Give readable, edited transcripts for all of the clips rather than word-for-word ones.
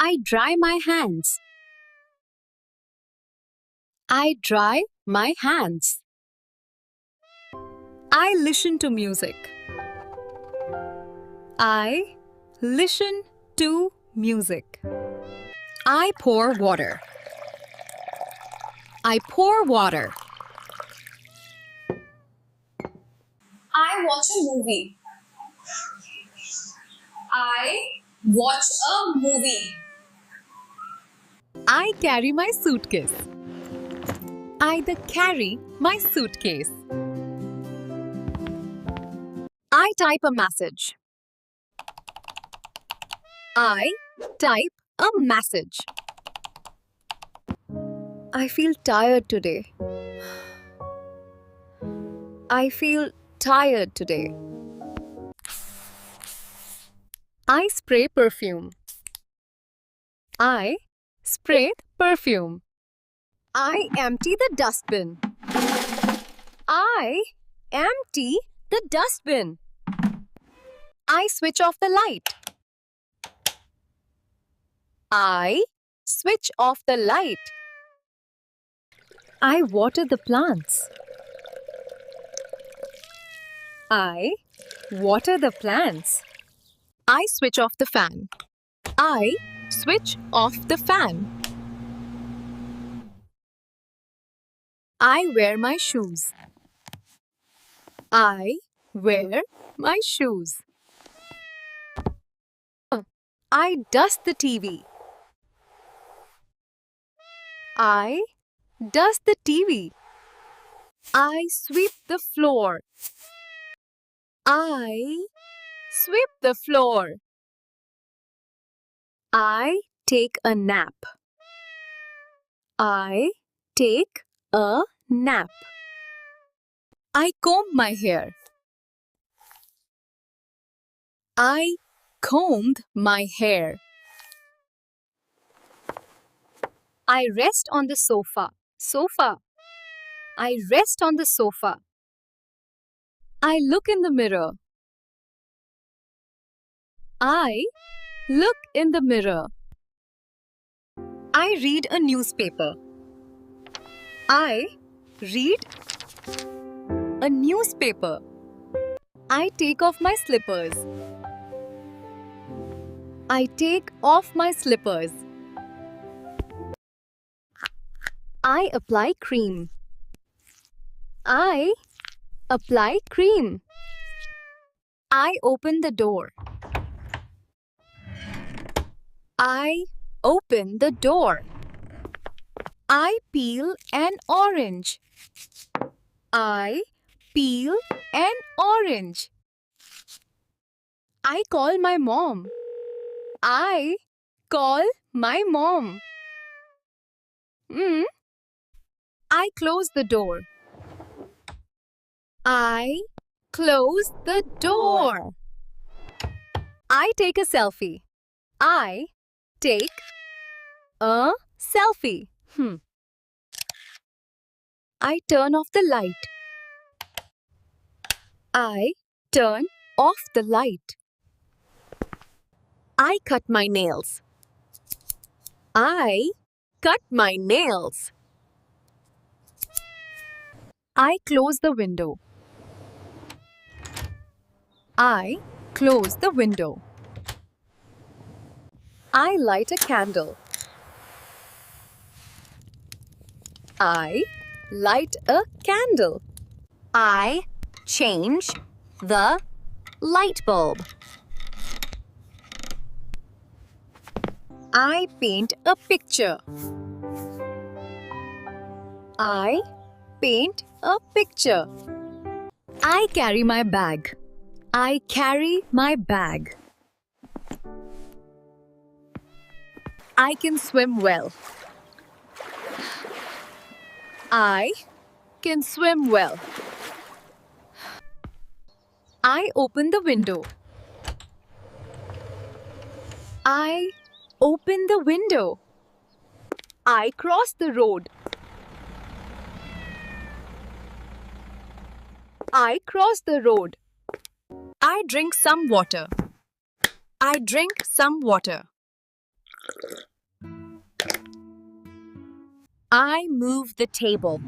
I dry my hands. I dry my hands. I listen to music. I listen to music. I pour water. I pour water. I watch a movie. I watch a movie. I carry my suitcase. I carry my suitcase. I type a message. I type a message. I feel tired today. I feel tired today. I spray perfume. I spray perfume. I empty the dustbin. I empty the dustbin. I switch off the light. I switch off the light. I water the plants. I water the plants. I switch off the fan. I switch off the fan. I wear my shoes. I wear my shoes. I dust the TV. I dust the TV. I sweep the floor. I sweep the floor. I take a nap. I take a nap. I comb my hair. I combed my hair. I rest on the sofa. Sofa. I rest on the sofa. I look in the mirror. I look in the mirror. I read a newspaper. I read a newspaper. I take off my slippers. I take off my slippers. I apply cream. I apply cream. I open the door. I open the door. I peel an orange. I peel an orange. I call my mom. I call my mom. I close the door. I close the door. I take a selfie. I take a selfie. I turn off the light. I turn off the light. I cut my nails. I cut my nails. I close the window. I close the window. I light a candle. I light a candle. I change the light bulb. I paint a picture. I paint a picture. I carry my bag. I carry my bag. I can swim well. I can swim well. I open the window. I open the window. I cross the road. I cross the road. I drink some water. I drink some water. I move the table.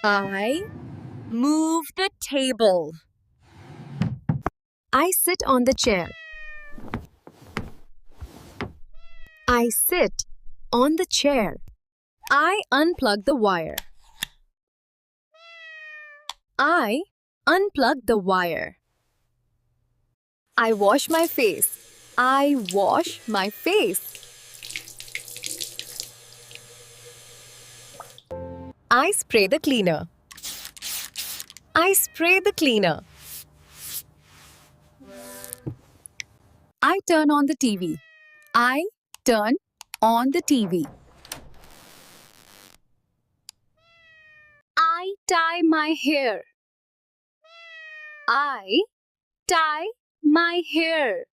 I move the table. I sit on the chair. I sit on the chair. I unplug the wire. I unplug the wire. I wash my face. I wash my face. I spray the cleaner. I spray the cleaner. I turn on the TV. I turn on the TV. I tie my hair. I tie my hair.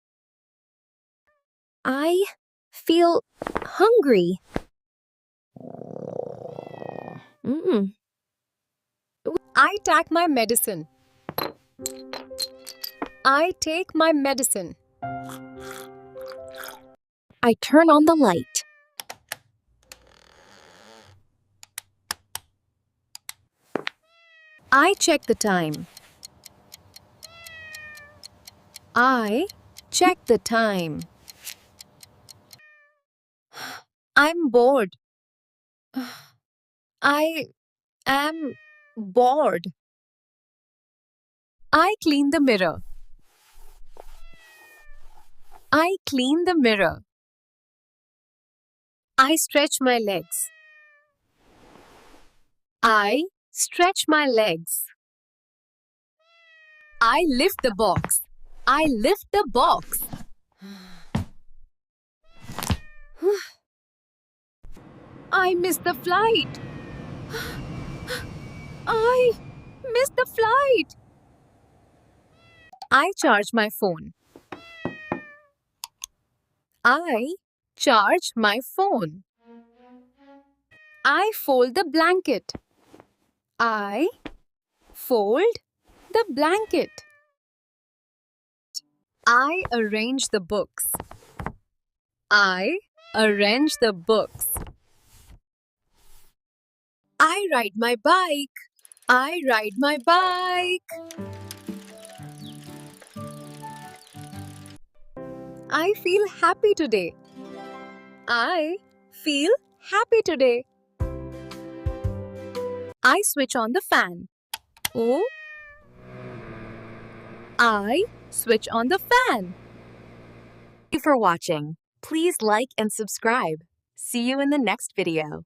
I feel hungry. I take my medicine. I take my medicine. I turn on the light. I check the time. I check the time. I'm bored. I am bored. I clean the mirror. I clean the mirror. I stretch my legs. I stretch my legs. I lift the box. I lift the box. I missed the flight. I missed the flight. I charge my phone. I charge my phone. I fold the blanket. I fold the blanket. I arrange the books. I arrange the books. I ride my bike. I ride my bike. I feel happy today. I feel happy today. I switch on the fan. Oh, I switch on the fan. Thank you for watching. Please like and subscribe. See you in the next video.